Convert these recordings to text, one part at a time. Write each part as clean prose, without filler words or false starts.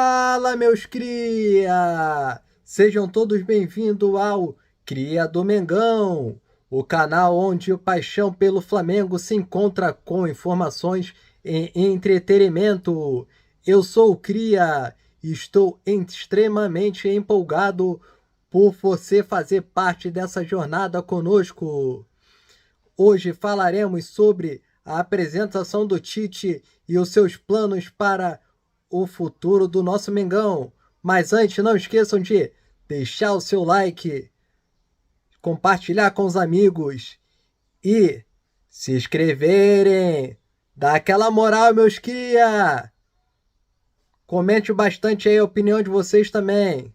Fala, meus cria! Sejam todos bem-vindos ao Cria do Mengão, o canal onde a paixão pelo Flamengo se encontra com informações e entretenimento. Eu sou o Cria e estou extremamente empolgado por você fazer parte dessa jornada conosco. Hoje falaremos sobre a apresentação do Tite e os seus planos para o futuro do nosso Mengão. Mas antes, não esqueçam de deixar o seu like, compartilhar com os amigos e se inscreverem. Dá aquela moral, meus cria! Comente bastante aí a opinião de vocês também.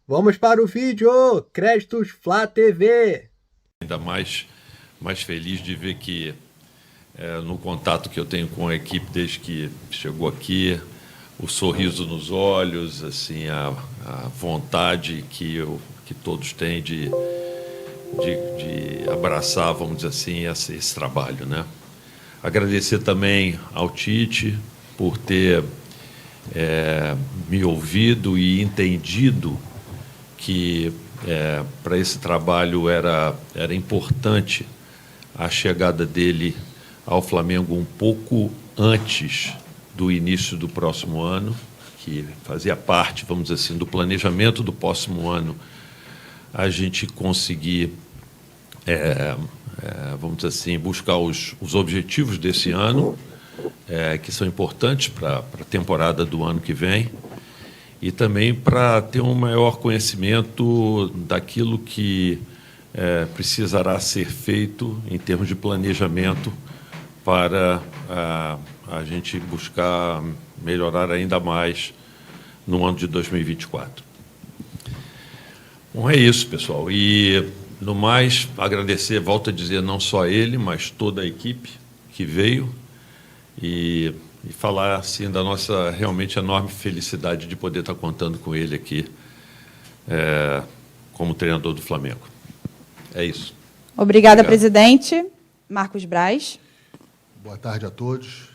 Vamos para o vídeo! Créditos Flá TV! Ainda mais feliz de ver que no contato que eu tenho com a equipe desde que chegou aqui, o sorriso nos olhos, assim, a vontade que todos têm de abraçar, vamos dizer assim, esse trabalho, né? Agradecer também ao Tite por ter me ouvido e entendido que para esse trabalho era importante a chegada dele ao Flamengo um pouco antes do início do próximo ano, que fazia parte, vamos dizer assim, do planejamento do próximo ano, a gente conseguir, vamos dizer assim, buscar os objetivos desse ano, que são importantes para a temporada do ano que vem, e também para ter um maior conhecimento daquilo que precisará ser feito em termos de planejamento para a gente buscar melhorar ainda mais no ano de 2024. Bom, é isso, pessoal. E, no mais, agradecer, volto a dizer, não só ele, mas toda a equipe que veio e falar assim, da nossa realmente enorme felicidade de poder estar contando com ele aqui como treinador do Flamengo. É isso. Obrigada, presidente. Marcos Braz. Boa tarde a todos.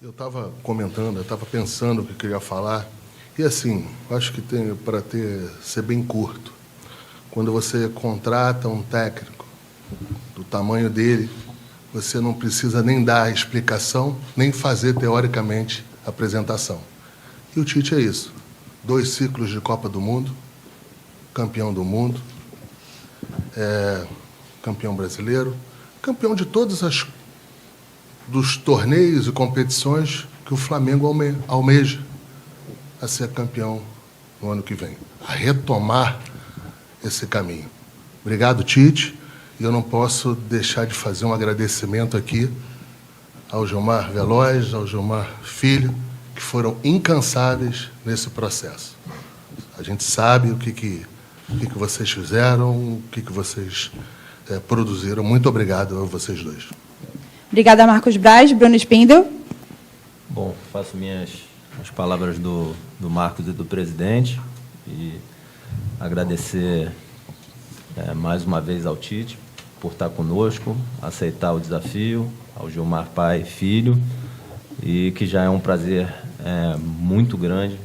Eu estava comentando, eu estava pensando o que eu queria falar, e assim, acho que tem para ser bem curto. Quando você contrata um técnico do tamanho dele, você não precisa nem dar a explicação, nem fazer, teoricamente, a apresentação. E o Tite é isso. 2 ciclos de Copa do Mundo, campeão do mundo, campeão brasileiro, campeão de todos dos torneios e competições que o Flamengo almeja a ser campeão no ano que vem, a retomar esse caminho. Obrigado, Tite. E eu não posso deixar de fazer um agradecimento aqui ao Gilmar Veloz, ao Gilmar Filho, que foram incansáveis nesse processo. A gente sabe o que vocês fizeram, o que vocês produziram. Muito obrigado a vocês dois. Obrigada, Marcos Braz. Bruno Spindel. Bom, faço as palavras do Marcos e do presidente e agradecer mais uma vez ao Tite por estar conosco, aceitar o desafio, ao Gilmar pai e filho, e que já é um prazer muito grande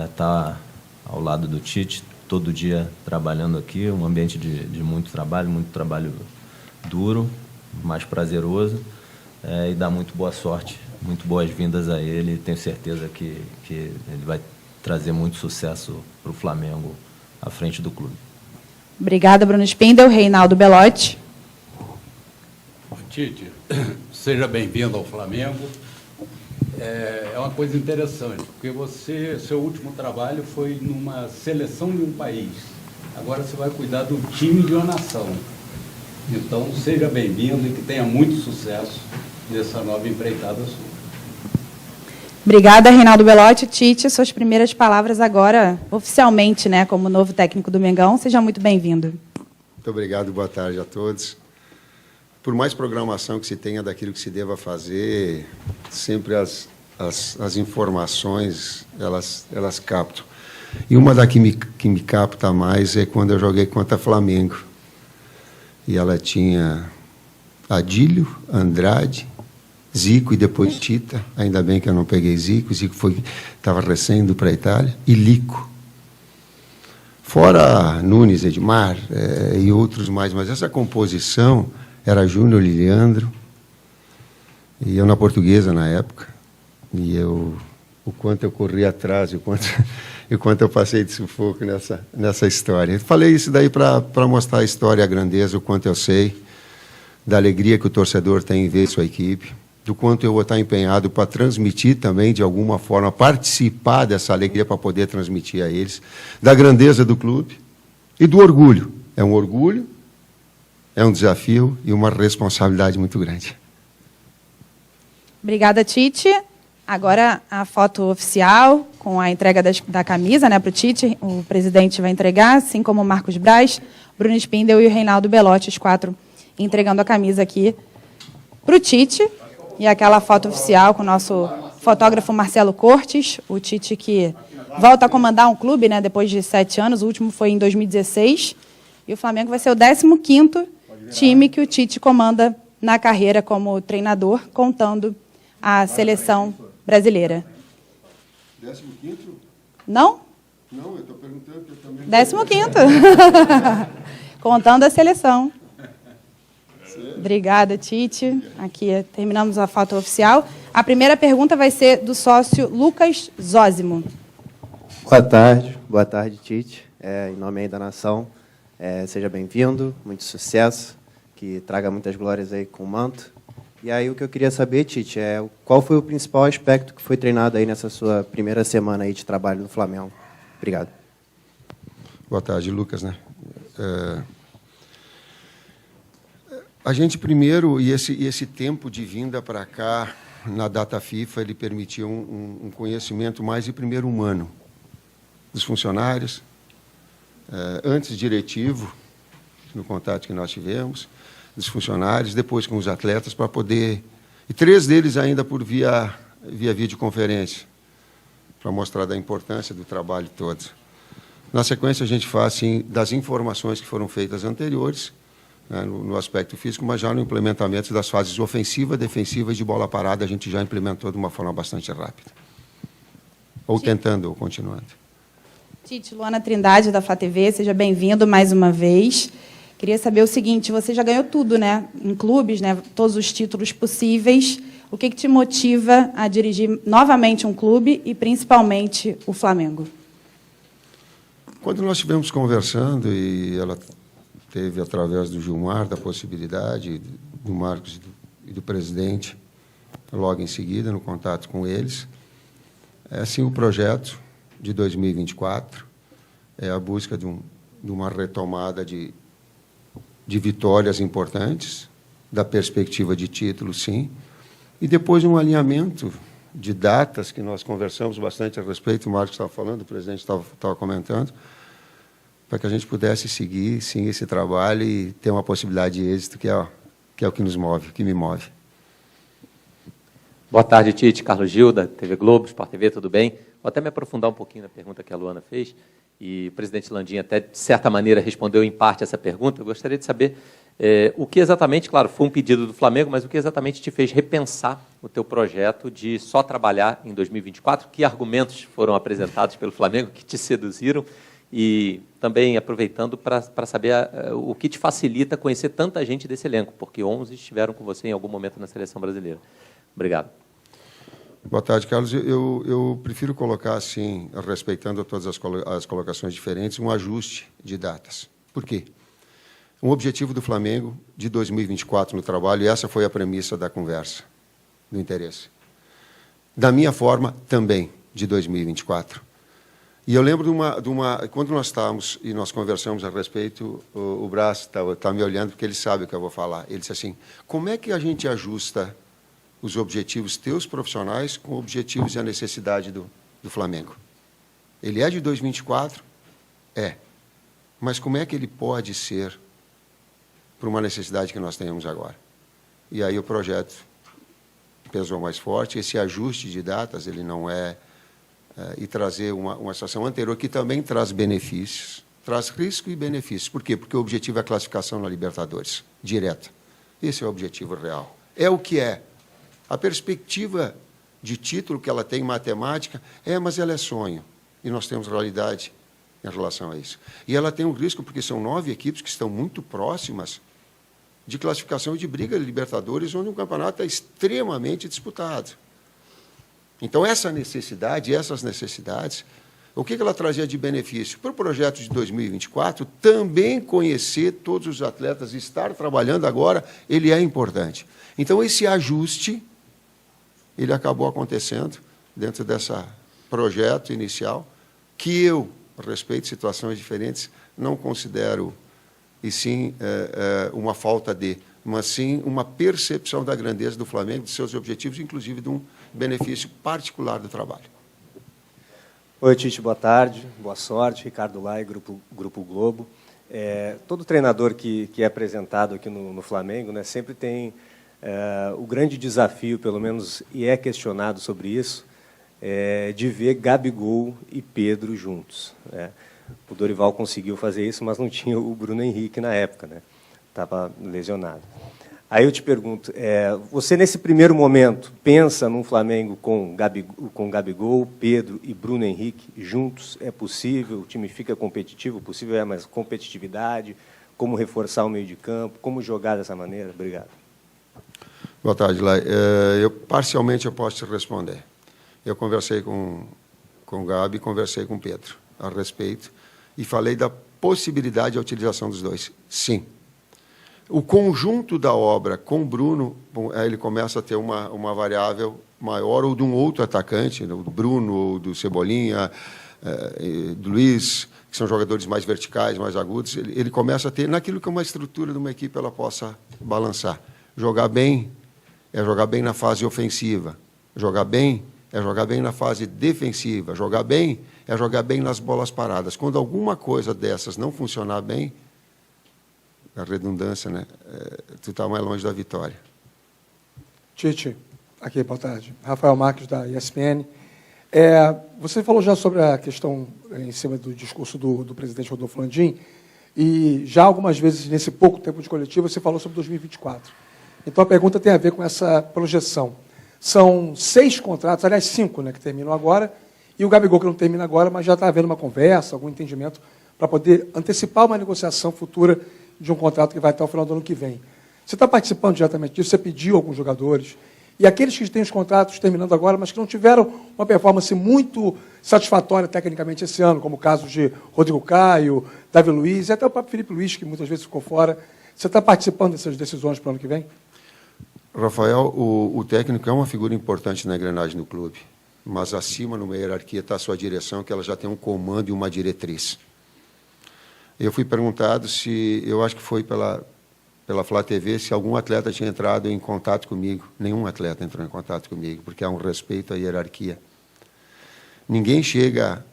estar ao lado do Tite, todo dia trabalhando aqui, um ambiente de muito trabalho duro, mas prazeroso, e dá muito boa sorte, muito boas-vindas a ele. Tenho certeza que ele vai trazer muito sucesso para o Flamengo à frente do clube. Obrigada, Bruno Spindel. Reinaldo Belotti. Tite, seja bem-vindo ao Flamengo. É uma coisa interessante, porque seu último trabalho foi numa seleção de um país. Agora você vai cuidar do time de uma nação. Então, seja bem-vindo e que tenha muito sucesso nessa nova empreitada sua. Obrigada, Reinaldo Belotti. Tite, suas primeiras palavras agora, oficialmente, né, como novo técnico do Mengão. Seja muito bem-vindo. Muito obrigado, boa tarde a todos. Por mais programação que se tenha daquilo que se deva fazer, sempre as informações, elas captam. E uma da que me capta mais é quando eu joguei contra Flamengo. E ela tinha Adílio, Andrade, Zico e depois Tita. Ainda bem que eu não peguei Zico. Zico estava recém indo para a Itália. E Lico. Fora Nunes, Edmar e outros mais. Mas essa composição era Júnior e Leandro. E eu na Portuguesa na época. E o quanto eu corri atrás, o quanto eu passei de sufoco nessa história. Eu falei isso daí para mostrar a história, a grandeza, o quanto eu sei, da alegria que o torcedor tem em ver sua equipe, do quanto eu vou estar empenhado para transmitir também, de alguma forma, participar dessa alegria para poder transmitir a eles, da grandeza do clube e do orgulho. É um orgulho, é um desafio e uma responsabilidade muito grande. Obrigada, Tite. Agora a foto oficial com a entrega da camisa, né, para o Tite. O presidente vai entregar, assim como o Marcos Braz, Bruno Spindel e o Reinaldo Belotti, os 4 entregando a camisa aqui para o Tite. E aquela foto oficial com o nosso fotógrafo Marcelo Cortes, o Tite que volta a comandar um clube, né, depois de 7 anos, o último foi em 2016. E o Flamengo vai ser o 15º time que o Tite comanda na carreira como treinador, contando a seleção brasileira. 15º? Não? Não, eu estou perguntando que eu também... 15º. Contando a seleção. Obrigada, Tite. Aqui terminamos a foto oficial. A primeira pergunta vai ser do sócio Lucas Zósimo. Boa tarde, Tite. Em nome aí da nação, seja bem-vindo, muito sucesso, que traga muitas glórias aí com o manto. E aí o que eu queria saber, Tite, qual foi o principal aspecto que foi treinado aí nessa sua primeira semana aí de trabalho no Flamengo? Obrigado. Boa tarde, Lucas, né? A gente primeiro, e esse tempo de vinda para cá, na data FIFA, ele permitiu um conhecimento mais de primeiro humano dos funcionários, antes diretivo, no contato que nós tivemos, dos funcionários, depois com os atletas, para poder... E 3 deles ainda por via videoconferência, para mostrar da importância do trabalho todo. Na sequência, a gente faz, assim, das informações que foram feitas anteriores, né, no aspecto físico, mas já no implementamento das fases ofensiva, defensiva e de bola parada, a gente já implementou de uma forma bastante rápida. Ou tentando, ou continuando. Tite, Luana Trindade, da Flá TV, seja bem-vindo mais uma vez. Queria saber o seguinte, você já ganhou tudo, né, em clubes, né, todos os títulos possíveis. O que te motiva a dirigir novamente um clube e, principalmente, o Flamengo? Quando nós estivemos conversando, e ela teve, através do Gilmar, da possibilidade, do Marcos e do presidente, logo em seguida, no contato com eles, assim, o projeto de 2024 é a busca de uma retomada de vitórias importantes, da perspectiva de título, sim, e depois um alinhamento de datas, que nós conversamos bastante a respeito, o Marcos estava falando, o presidente estava comentando, para que a gente pudesse seguir, sim, esse trabalho e ter uma possibilidade de êxito, que é o que nos move, que me move. Boa tarde, Tite. Carlos Gil, da TV Globo, Sport TV, tudo bem? Vou até me aprofundar um pouquinho na pergunta que a Luana fez, e o presidente Landim até, de certa maneira, respondeu em parte essa pergunta. Eu gostaria de saber o que exatamente, claro, foi um pedido do Flamengo, mas o que exatamente te fez repensar o teu projeto de só trabalhar em 2024? Que argumentos foram apresentados pelo Flamengo que te seduziram? E também aproveitando para saber o que te facilita conhecer tanta gente desse elenco, porque 11 estiveram com você em algum momento na seleção brasileira. Obrigado. Boa tarde, Carlos. Eu prefiro colocar, assim, respeitando todas as colocações diferentes, um ajuste de datas. Por quê? Um objetivo do Flamengo de 2024 no trabalho, e essa foi a premissa da conversa, do interesse. Da minha forma, também, de 2024. E eu lembro de uma quando nós estávamos e nós conversamos a respeito, o Brás está me olhando, porque ele sabe o que eu vou falar. Ele disse assim, como é que a gente ajusta os objetivos teus profissionais com objetivos e a necessidade do Flamengo? Ele é de 2024? É. Mas como é que ele pode ser para uma necessidade que nós tenhamos agora? E aí o projeto pesou mais forte. Esse ajuste de datas, ele não é... e trazer uma situação anterior que também traz benefícios, traz risco e benefícios. Por quê? Porque o objetivo é a classificação na Libertadores, direta. Esse é o objetivo real. É o que é. A perspectiva de título que ela tem em matemática mas ela é sonho. E nós temos realidade em relação a isso. E ela tem um risco, porque são 9 equipes que estão muito próximas de classificação e de briga de Libertadores, onde o campeonato é extremamente disputado. Então, essas necessidades, o que ela trazia de benefício? Para o projeto de 2024, também conhecer todos os atletas, estar trabalhando agora, ele é importante. Então, esse ajuste, ele acabou acontecendo dentro desse projeto inicial, que eu, a respeito de situações diferentes, não considero, e sim uma falta mas sim uma percepção da grandeza do Flamengo, de seus objetivos, inclusive de um benefício particular do trabalho. Oi, Tite, boa tarde, boa sorte. Ricardo Lai, Grupo Globo. Todo treinador que é apresentado aqui no Flamengo, né, sempre tem o grande desafio, pelo menos, e é questionado sobre isso, de ver Gabigol e Pedro juntos, né? O Dorival conseguiu fazer isso, mas não tinha o Bruno Henrique na época, né? Estava lesionado. Aí eu te pergunto, você nesse primeiro momento pensa num Flamengo com Gabigol, Pedro e Bruno Henrique juntos? É possível? O time fica competitivo? Possível mas competitividade? Como reforçar o meio de campo? Como jogar dessa maneira? Obrigado. Boa tarde, Lai. Parcialmente eu posso te responder. Eu conversei com o Gabi, conversei com o Pedro a respeito e falei da possibilidade de utilização dos dois. Sim. O conjunto da obra com o Bruno, ele começa a ter uma variável maior, ou de um outro atacante, do Bruno, ou do Cebolinha, do Luiz, que são jogadores mais verticais, mais agudos, ele começa a ter, naquilo que é uma estrutura de uma equipe, ela possa balançar. Jogar bem é jogar bem na fase ofensiva. Jogar bem é jogar bem na fase defensiva. Jogar bem é jogar bem nas bolas paradas. Quando alguma coisa dessas não funcionar bem, a redundância, né? Tu está mais longe da vitória. Tite, aqui, boa tarde. Rafael Marques, da ESPN. Você falou já sobre a questão em cima do discurso do presidente Rodolfo Landim, e já algumas vezes, nesse pouco tempo de coletivo, você falou sobre 2024. Então, a pergunta tem a ver com essa projeção. São 6 contratos, aliás, 5, né, que terminam agora, e o Gabigol que não termina agora, mas já está havendo uma conversa, algum entendimento, para poder antecipar uma negociação futura de um contrato que vai até o final do ano que vem. Você está participando diretamente disso? Você pediu alguns jogadores? E aqueles que têm os contratos terminando agora, mas que não tiveram uma performance muito satisfatória tecnicamente esse ano, como o caso de Rodrigo Caio, Davi Luiz, e até o próprio Felipe Luiz, que muitas vezes ficou fora. Você está participando dessas decisões para o ano que vem? Rafael, o técnico é uma figura importante na engrenagem do clube, mas acima, numa hierarquia, está a sua direção, que ela já tem um comando e uma diretriz. Eu fui perguntado se, eu acho que foi pela Flá TV, se algum atleta tinha entrado em contato comigo. Nenhum atleta entrou em contato comigo, porque há um respeito à hierarquia. Ninguém chega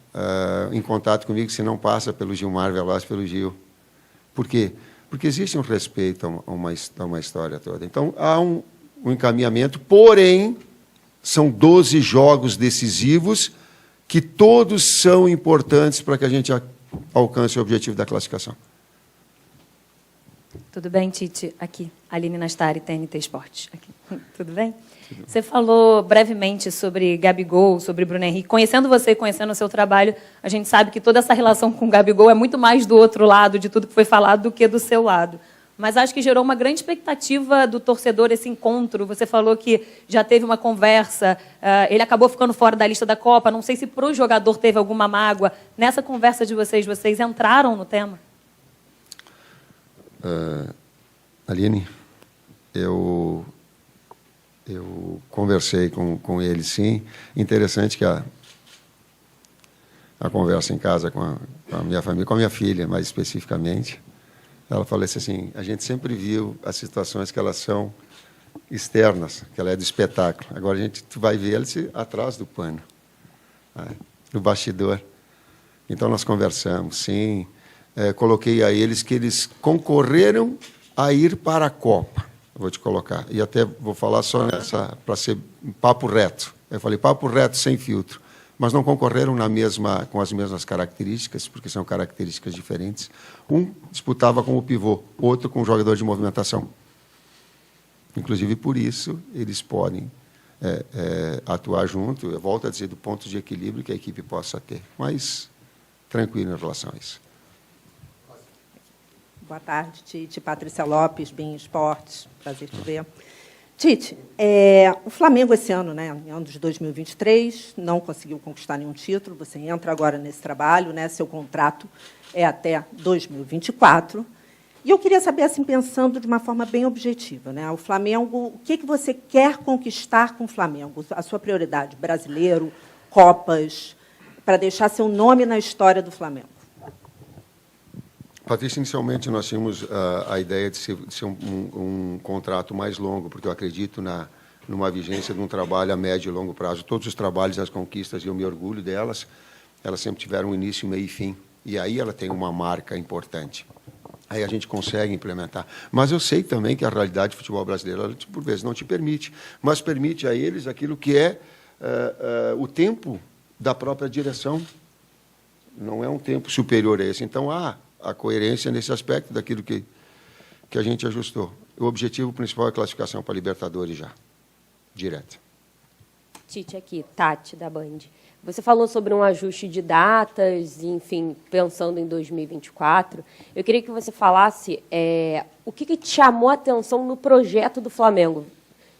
em contato comigo se não passa pelo Gilmar Veloz, pelo Gil. Por quê? Porque existe um respeito a uma história toda. Então, há um encaminhamento, porém, são 12 jogos decisivos que todos são importantes para que a gente alcance o objetivo da classificação. Tudo bem, Tite? Aqui, Aline Nastari, TNT Esportes. Aqui. Tudo bem? Você falou brevemente sobre Gabigol, sobre Bruno Henrique. Conhecendo você e conhecendo o seu trabalho, a gente sabe que toda essa relação com o Gabigol é muito mais do outro lado de tudo que foi falado do que do seu lado. Mas acho que gerou uma grande expectativa do torcedor esse encontro. Você falou que já teve uma conversa, ele acabou ficando fora da lista da Copa. Não sei se para o jogador teve alguma mágoa. Nessa conversa de vocês entraram no tema? Aline, eu conversei com ele, sim. Interessante que a conversa em casa com a minha família, com a minha filha, mais especificamente, ela falou assim, a gente sempre viu as situações que elas são externas, que ela é do espetáculo. Agora tu vai ver elas atrás do pano, do bastidor. Então, nós conversamos, sim. Coloquei a eles que eles concorreram a ir para a Copa. Vou te colocar. E até vou falar só nessa, para ser papo reto. Eu falei papo reto, sem filtro. Mas não concorreram com as mesmas características, porque são características diferentes. Um disputava como pivô, outro com jogador de movimentação. Inclusive, por isso, eles podem atuar junto, eu volto a dizer, do ponto de equilíbrio que a equipe possa ter, mas tranquilo em relação a isso. Boa tarde, Tite. Patrícia Lopes, BIM Esportes, prazer te ver. Tite, o Flamengo esse ano, né, em ano de 2023, não conseguiu conquistar nenhum título, você entra agora nesse trabalho, né, seu contrato é até 2024, e eu queria saber, assim, pensando de uma forma bem objetiva, né, o Flamengo, o que você quer conquistar com o Flamengo? A sua prioridade, brasileiro, Copas, para deixar seu nome na história do Flamengo? Patrícia, inicialmente nós tínhamos a ideia de ser um contrato mais longo, porque eu acredito numa vigência de um trabalho a médio e longo prazo. Todos os trabalhos, as conquistas, e eu me orgulho delas, elas sempre tiveram início, meio e fim. E aí ela tem uma marca importante. Aí a gente consegue implementar. Mas eu sei também que a realidade do futebol brasileiro, ela, por vezes, não te permite, mas permite a eles aquilo que é o tempo da própria direção. Não é um tempo superior a esse. Então, a coerência nesse aspecto daquilo que a gente ajustou. O objetivo principal é a classificação para a Libertadores já, direto. Tite, aqui, Tati, da Band. Você falou sobre um ajuste de datas, enfim, pensando em 2024. Eu queria que você falasse o que te chamou a atenção no projeto do Flamengo,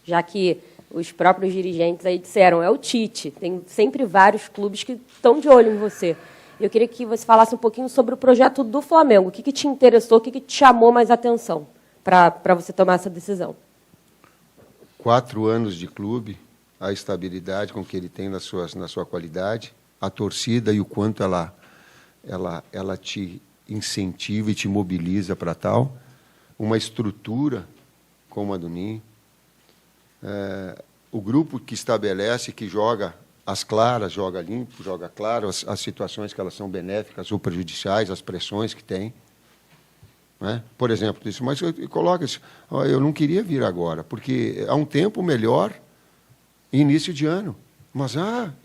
já que os próprios dirigentes aí disseram, é o Tite, tem sempre vários clubes que estão de olho em você. Eu queria que você falasse um pouquinho sobre o projeto do Flamengo. O que te interessou, o que te chamou mais atenção para você tomar essa decisão? 4 anos de clube, a estabilidade com que ele tem na sua qualidade, a torcida e o quanto ela te incentiva e te mobiliza para tal, uma estrutura como a do Ninho, o grupo que estabelece, que joga as claras, joga limpo, joga claro, as situações que elas são benéficas ou prejudiciais, as pressões que tem. Né? Por exemplo, isso, mas coloca isso, eu não queria vir agora, porque há um tempo melhor, início de ano. Mas,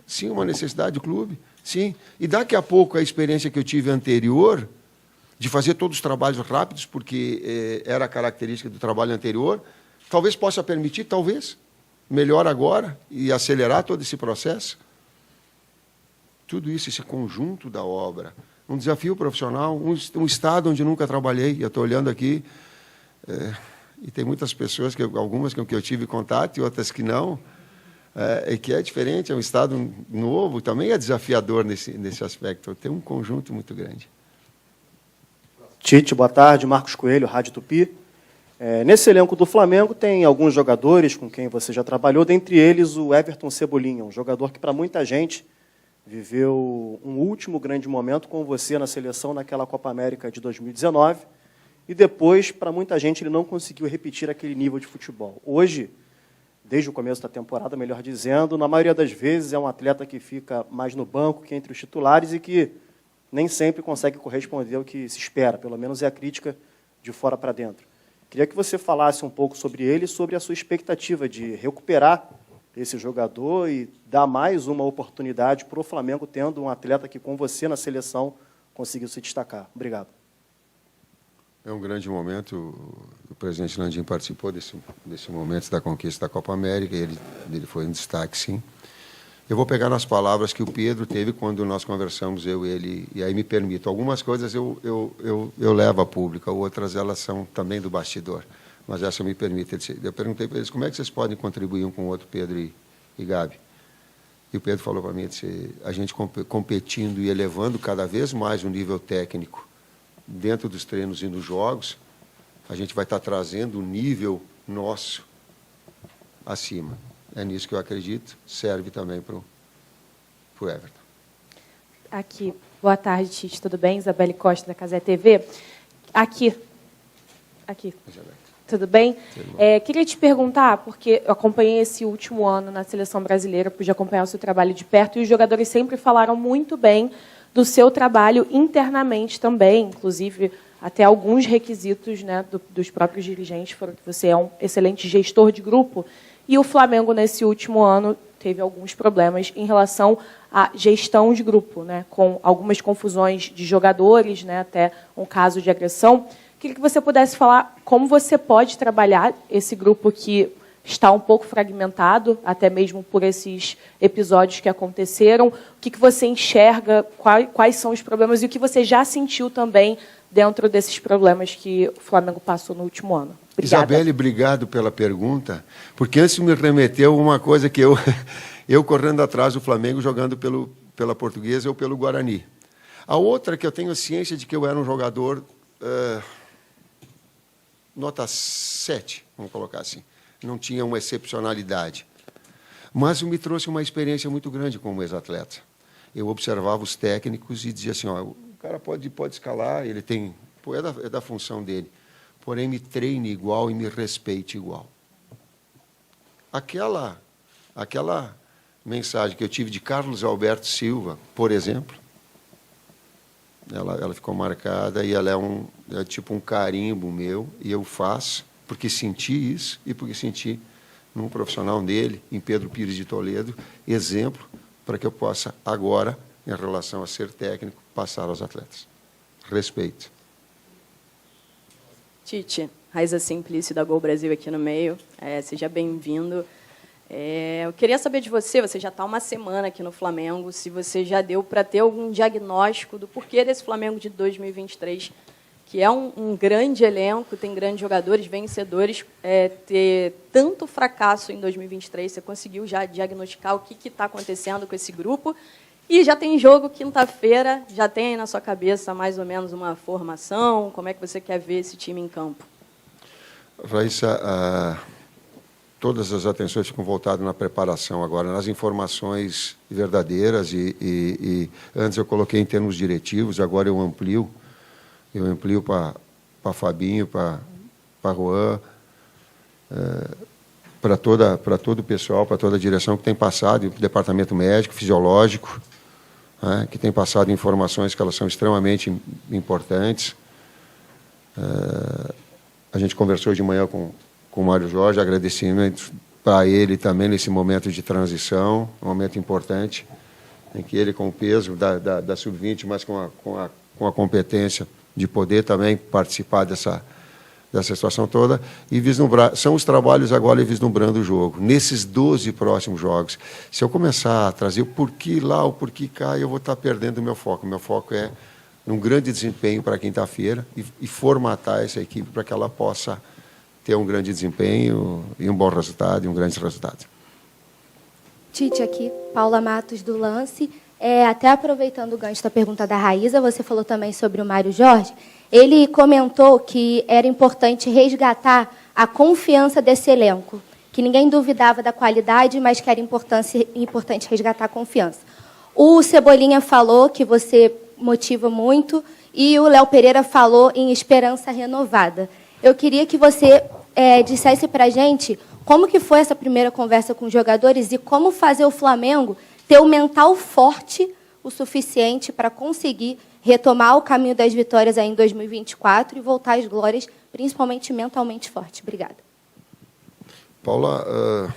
sim, uma necessidade do clube, sim. E daqui a pouco a experiência que eu tive anterior, de fazer todos os trabalhos rápidos, porque era a característica do trabalho anterior, talvez possa permitir, talvez, melhor agora e acelerar todo esse processo. Tudo isso, esse conjunto da obra, um desafio profissional, um estado onde nunca trabalhei. Eu estou olhando aqui, e tem muitas pessoas, algumas com que eu tive contato e outras que não, que é diferente, é um estado novo, também é desafiador nesse aspecto. Tem um conjunto muito grande. Tite, boa tarde. Marcos Coelho, Rádio Tupi. Nesse elenco do Flamengo tem alguns jogadores com quem você já trabalhou, dentre eles o Everton Cebolinha, um jogador que para muita gente viveu um último grande momento com você na seleção naquela Copa América de 2019 e depois, para muita gente, ele não conseguiu repetir aquele nível de futebol. Hoje, desde o começo da temporada, melhor dizendo, na maioria das vezes é um atleta que fica mais no banco que entre os titulares e que nem sempre consegue corresponder ao que se espera, pelo menos é a crítica de fora para dentro. Queria que você falasse um pouco sobre ele, sobre a sua expectativa de recuperar esse jogador e dar mais uma oportunidade para o Flamengo, tendo um atleta que, com você na seleção, conseguiu se destacar. Obrigado. É um grande momento. O presidente Landim participou desse momento da conquista da Copa América, e ele foi um destaque, sim. Eu vou pegar nas palavras que o Pedro teve quando nós conversamos, eu e ele, e aí me permito. Algumas coisas eu levo a público, outras elas são também do bastidor, mas essa me permite. Eu perguntei para eles, como é que vocês podem contribuir um com o outro, Pedro e Gabi? E o Pedro falou para mim, disse, a gente competindo e elevando cada vez mais o nível técnico dentro dos treinos e nos jogos, a gente vai estar trazendo o nível nosso acima. É nisso que eu acredito, serve também para o Everton. Aqui, boa tarde, Tite, tudo bem? Isabelle Costa, da Casé TV. Aqui. Tudo bem? Queria te perguntar, porque eu acompanhei esse último ano na Seleção Brasileira, pude acompanhar o seu trabalho de perto, e os jogadores sempre falaram muito bem do seu trabalho internamente também, inclusive até alguns requisitos, né, dos próprios dirigentes foram que você é um excelente gestor de grupo. E o Flamengo, nesse último ano, teve alguns problemas em relação à gestão de grupo, né, com algumas confusões de jogadores, né, até um caso de agressão. Queria que você pudesse falar como você pode trabalhar esse grupo que está um pouco fragmentado, até mesmo por esses episódios que aconteceram. O que você enxerga, quais são os problemas e o que você já sentiu também dentro desses problemas que o Flamengo passou no último ano? Obrigada. Isabelle, obrigado pela pergunta, porque antes me remeteu uma coisa que eu correndo atrás do Flamengo, jogando pela Portuguesa ou pelo Guarani. A outra que eu tenho ciência de que eu era um jogador nota 7, vamos colocar assim. Não tinha uma excepcionalidade. Mas me trouxe uma experiência muito grande como ex-atleta. Eu observava os técnicos e dizia assim, ó, o cara pode escalar, ele tem, é da função dele, porém me treine igual e me respeite igual. Aquela mensagem que eu tive de Carlos Alberto Silva, por exemplo, ela ficou marcada e ela é tipo um carimbo meu, e eu faço porque senti isso e porque senti num profissional dele, em Pedro Pires de Toledo, exemplo para que eu possa agora, em relação a ser técnico, passar aos atletas. Respeito. Tite, Raiza Simplício da Gol Brasil aqui no meio. Seja bem-vindo. Eu queria saber de você, você já está uma semana aqui no Flamengo, se você já deu para ter algum diagnóstico do porquê desse Flamengo de 2023, que é um grande elenco, tem grandes jogadores, vencedores, ter tanto fracasso em 2023, você conseguiu já diagnosticar o que está acontecendo com esse grupo? E já tem jogo quinta-feira, já tem aí na sua cabeça mais ou menos uma formação, como é que você quer ver esse time em campo? Raíssa, todas as atenções ficam voltadas na preparação agora, nas informações verdadeiras, e antes eu coloquei em termos diretivos, agora eu amplio para Fabinho, para Juan, para todo o pessoal, para toda a direção que tem passado, o departamento médico, fisiológico, que tem passado informações que elas são extremamente importantes. A gente conversou de manhã com o Mário Jorge, agradecimento para ele também nesse momento de transição, um momento importante, em que ele, com o peso da Sub-20, mas com a competência de poder também participar dessa situação toda, e vislumbrar, são os trabalhos agora e vislumbrando o jogo. Nesses 12 próximos jogos, se eu começar a trazer o porquê lá, o porquê cá, eu vou estar perdendo o meu foco. O meu foco é um grande desempenho para quinta-feira e formatar essa equipe para que ela possa ter um grande desempenho e um bom resultado, e um grande resultado. Tite, aqui, Paula Matos, do Lance. Até aproveitando o gancho da pergunta da Raíza, você falou também sobre o Mário Jorge. Ele comentou que era importante resgatar a confiança desse elenco, que ninguém duvidava da qualidade, mas que era importante resgatar a confiança. O Cebolinha falou que você motiva muito e o Léo Pereira falou em esperança renovada. Eu queria que você dissesse para a gente como que foi essa primeira conversa com os jogadores e como fazer o Flamengo ter o mental forte o suficiente para conseguir retomar o caminho das vitórias aí em 2024 e voltar às glórias, principalmente mentalmente forte. Obrigada. Paula,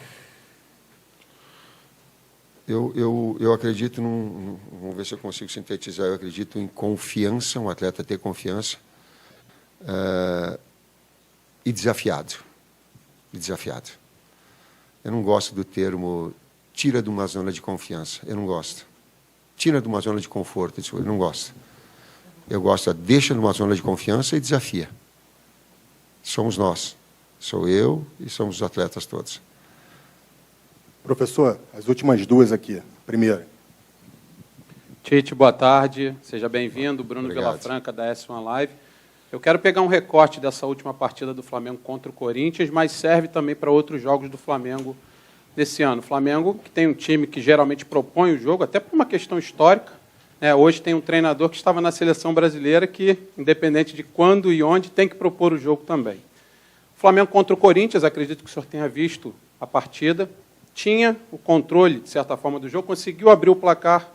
eu acredito vamos ver se eu consigo sintetizar, eu acredito em confiança, um atleta ter confiança, e desafiado. Eu não gosto do termo tira de uma zona de confiança, eu não gosto. Tira de uma zona de conforto, eu não gosto. Eu gosto de deixa numa zona de confiança e desafia. Somos nós, sou eu e somos os atletas todos. Professor, as últimas duas aqui. Primeira. Tite, boa tarde, seja bem-vindo. Bruno Vilafranca, da S1 Live. Eu quero pegar um recorte dessa última partida do Flamengo contra o Corinthians, mas serve também para outros jogos do Flamengo desse ano. O Flamengo, que tem um time que geralmente propõe o jogo, até por uma questão histórica, hoje tem um treinador que estava na seleção brasileira que, independente de quando e onde, tem que propor o jogo também. O Flamengo contra o Corinthians, acredito que o senhor tenha visto a partida, tinha o controle, de certa forma, do jogo, conseguiu abrir o placar,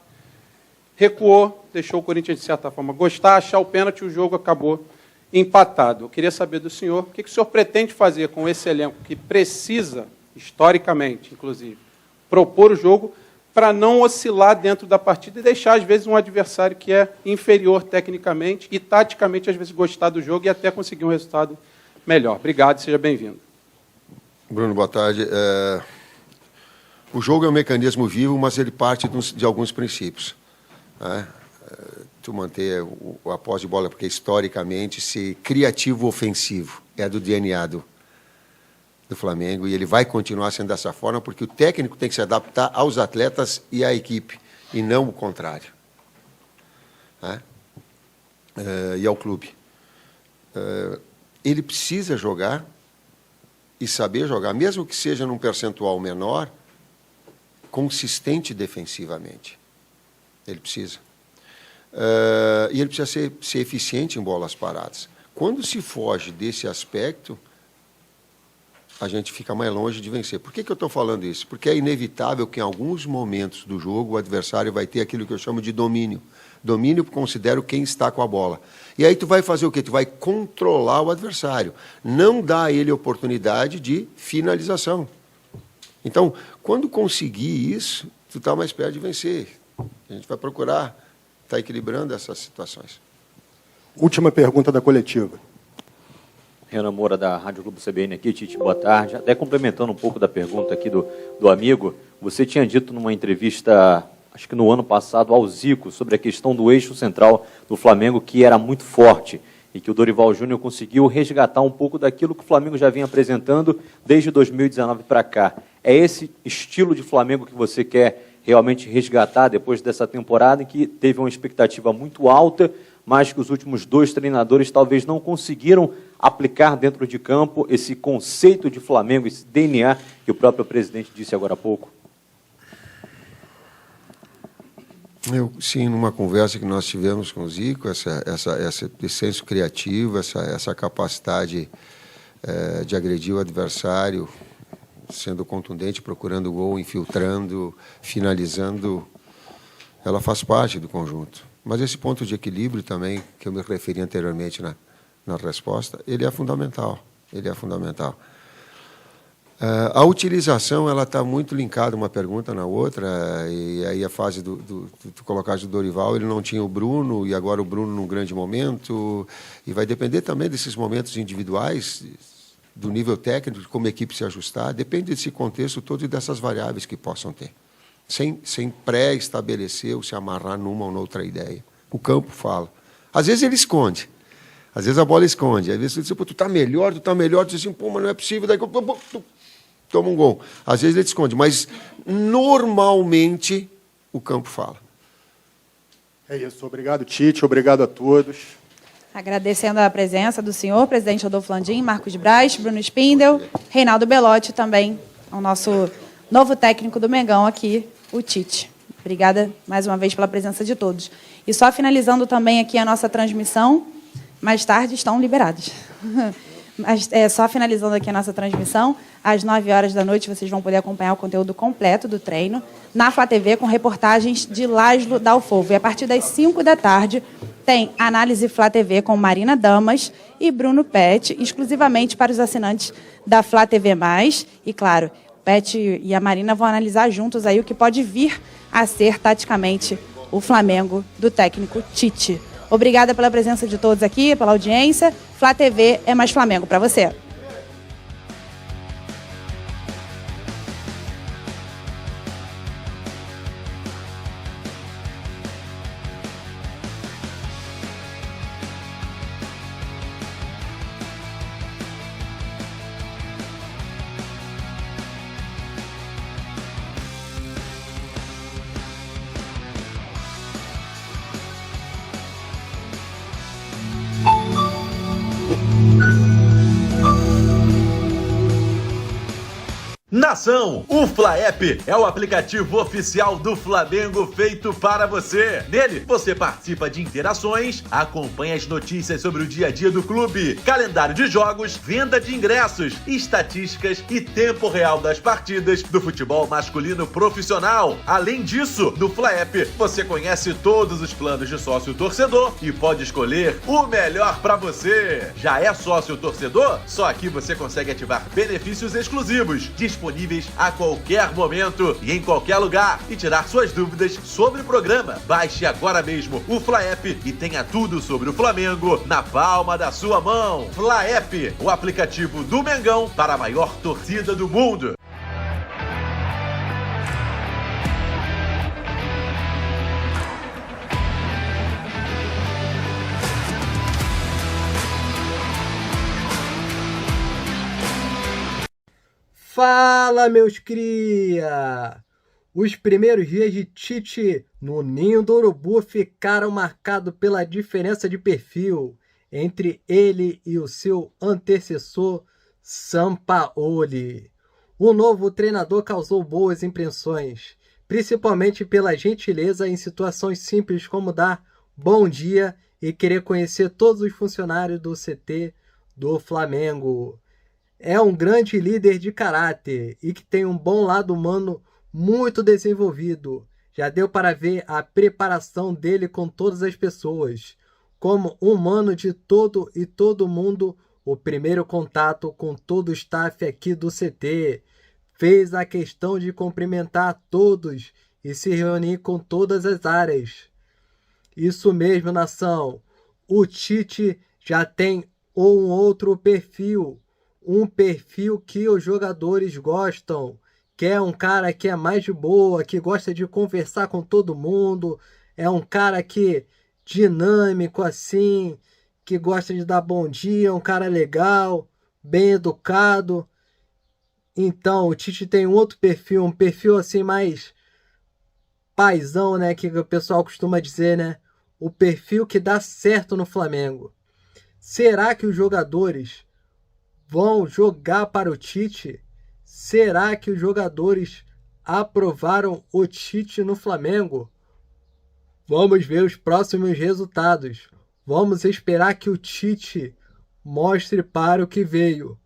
recuou, deixou o Corinthians, de certa forma, gostar, achar o pênalti, o jogo acabou empatado. Eu queria saber do senhor o que o senhor pretende fazer com esse elenco que precisa, historicamente, inclusive, propor o jogo para não oscilar dentro da partida e deixar, às vezes, um adversário que é inferior tecnicamente e taticamente, às vezes, gostar do jogo e até conseguir um resultado melhor. Obrigado, seja bem-vindo. Bruno, boa tarde. O jogo é um mecanismo vivo, mas ele parte de alguns princípios. Né? Tu manter a posse de bola, porque historicamente ser criativo ofensivo é do DNA do Flamengo, e ele vai continuar sendo dessa forma, porque o técnico tem que se adaptar aos atletas e à equipe, e não o contrário. Né? E ao clube. Ele precisa jogar e saber jogar, mesmo que seja num percentual menor, consistente defensivamente. Ele precisa. E ele precisa ser eficiente em bolas paradas. Quando se foge desse aspecto, a gente fica mais longe de vencer. Por que eu estou falando isso? Porque é inevitável que em alguns momentos do jogo o adversário vai ter aquilo que eu chamo de domínio. Domínio, considero quem está com a bola. E aí tu vai fazer o quê? Tu vai controlar o adversário. Não dá a ele oportunidade de finalização. Então, quando conseguir isso, tu está mais perto de vencer. A gente vai procurar estar equilibrando essas situações. Última pergunta da coletiva. Renan Moura, da Rádio Globo CBN aqui. Tite, boa tarde. Até complementando um pouco da pergunta aqui do amigo, você tinha dito numa entrevista, acho que no ano passado, ao Zico, sobre a questão do eixo central do Flamengo, que era muito forte, e que o Dorival Júnior conseguiu resgatar um pouco daquilo que o Flamengo já vinha apresentando desde 2019 para cá. É esse estilo de Flamengo que você quer realmente resgatar depois dessa temporada, em que teve uma expectativa muito alta, mas que os últimos 2 treinadores talvez não conseguiram aplicar dentro de campo esse conceito de Flamengo, esse DNA que o próprio presidente disse agora há pouco? Sim, numa conversa que nós tivemos com o Zico, esse senso criativo, essa capacidade de agredir o adversário, sendo contundente, procurando gol, infiltrando, finalizando, ela faz parte do conjunto. Mas esse ponto de equilíbrio também, que eu me referi anteriormente na resposta, ele é fundamental. Ele é fundamental. A utilização, ela está muito linkada uma pergunta na outra, e aí a fase tu colocaste do Dorival, ele não tinha o Bruno, e agora o Bruno num grande momento, e vai depender também desses momentos individuais, do nível técnico, de como a equipe se ajustar, depende desse contexto todo e dessas variáveis que possam ter. Sem pré-estabelecer ou se amarrar numa ou noutra ideia. O campo fala. Às vezes ele esconde. Às vezes a bola esconde. Às vezes tu diz, pô, tu tá melhor, tu diz assim, pô, mas não é possível, daí tu toma um gol. Às vezes ele te esconde, mas normalmente o campo fala. É isso. Obrigado, Tite. Obrigado a todos. Agradecendo a presença do senhor presidente Rodolfo Landim, Marcos Braz, Bruno Spindel, Reinaldo Belotti também, o nosso novo técnico do Mengão aqui, o Tite. Obrigada mais uma vez pela presença de todos. E só finalizando também aqui a nossa transmissão, mais tarde estão liberados. Mas, só finalizando aqui a nossa transmissão, às 9h da noite vocês vão poder acompanhar o conteúdo completo do treino na Flá TV com reportagens de Láslo Dalfovo. E a partir das 5 da tarde tem Análise Flá TV com Marina Damas e Bruno Pet, exclusivamente para os assinantes da Flá TV+. E, claro, o Pet e a Marina vão analisar juntos aí o que pode vir a ser, taticamente, o Flamengo do técnico Tite. Obrigada pela presença de todos aqui, pela audiência. Flá TV é mais Flamengo para você. Nação, o FlaApp é o aplicativo oficial do Flamengo feito para você. Nele, você participa de interações, acompanha as notícias sobre o dia a dia do clube, calendário de jogos, venda de ingressos, estatísticas e tempo real das partidas do futebol masculino profissional. Além disso, no FlaApp, você conhece todos os planos de sócio-torcedor e pode escolher o melhor para você. Já é sócio-torcedor? Só aqui você consegue ativar benefícios exclusivos, disponíveis disponíveis a qualquer momento e em qualquer lugar e tirar suas dúvidas sobre o programa. Baixe agora mesmo o Fla App e tenha tudo sobre o Flamengo na palma da sua mão. Fla App, o aplicativo do Mengão para a maior torcida do mundo. Fala, meus cria! Os primeiros dias de Tite no Ninho do Urubu ficaram marcados pela diferença de perfil entre ele e o seu antecessor Sampaoli. O novo treinador causou boas impressões, principalmente pela gentileza em situações simples como dar bom dia e querer conhecer todos os funcionários do CT do Flamengo. É um grande líder de caráter e que tem um bom lado humano muito desenvolvido. Já deu para ver a preparação dele com todas as pessoas. Como humano de todo mundo, o primeiro contato com todo o staff aqui do CT. Fez a questão de cumprimentar todos e se reunir com todas as áreas. Isso mesmo, nação. O Tite já tem um outro perfil. Um perfil que os jogadores gostam, que é um cara que é mais de boa, que gosta de conversar com todo mundo, é um cara que dinâmico assim, que gosta de dar bom dia, um cara legal, bem educado. Então, o Tite tem um outro perfil, um perfil assim mais paizão, né, que o pessoal costuma dizer, né? O perfil que dá certo no Flamengo. Será que os jogadores vão jogar para o Tite? Será que os jogadores aprovaram o Tite no Flamengo? Vamos ver os próximos resultados. Vamos esperar que o Tite mostre para o que veio.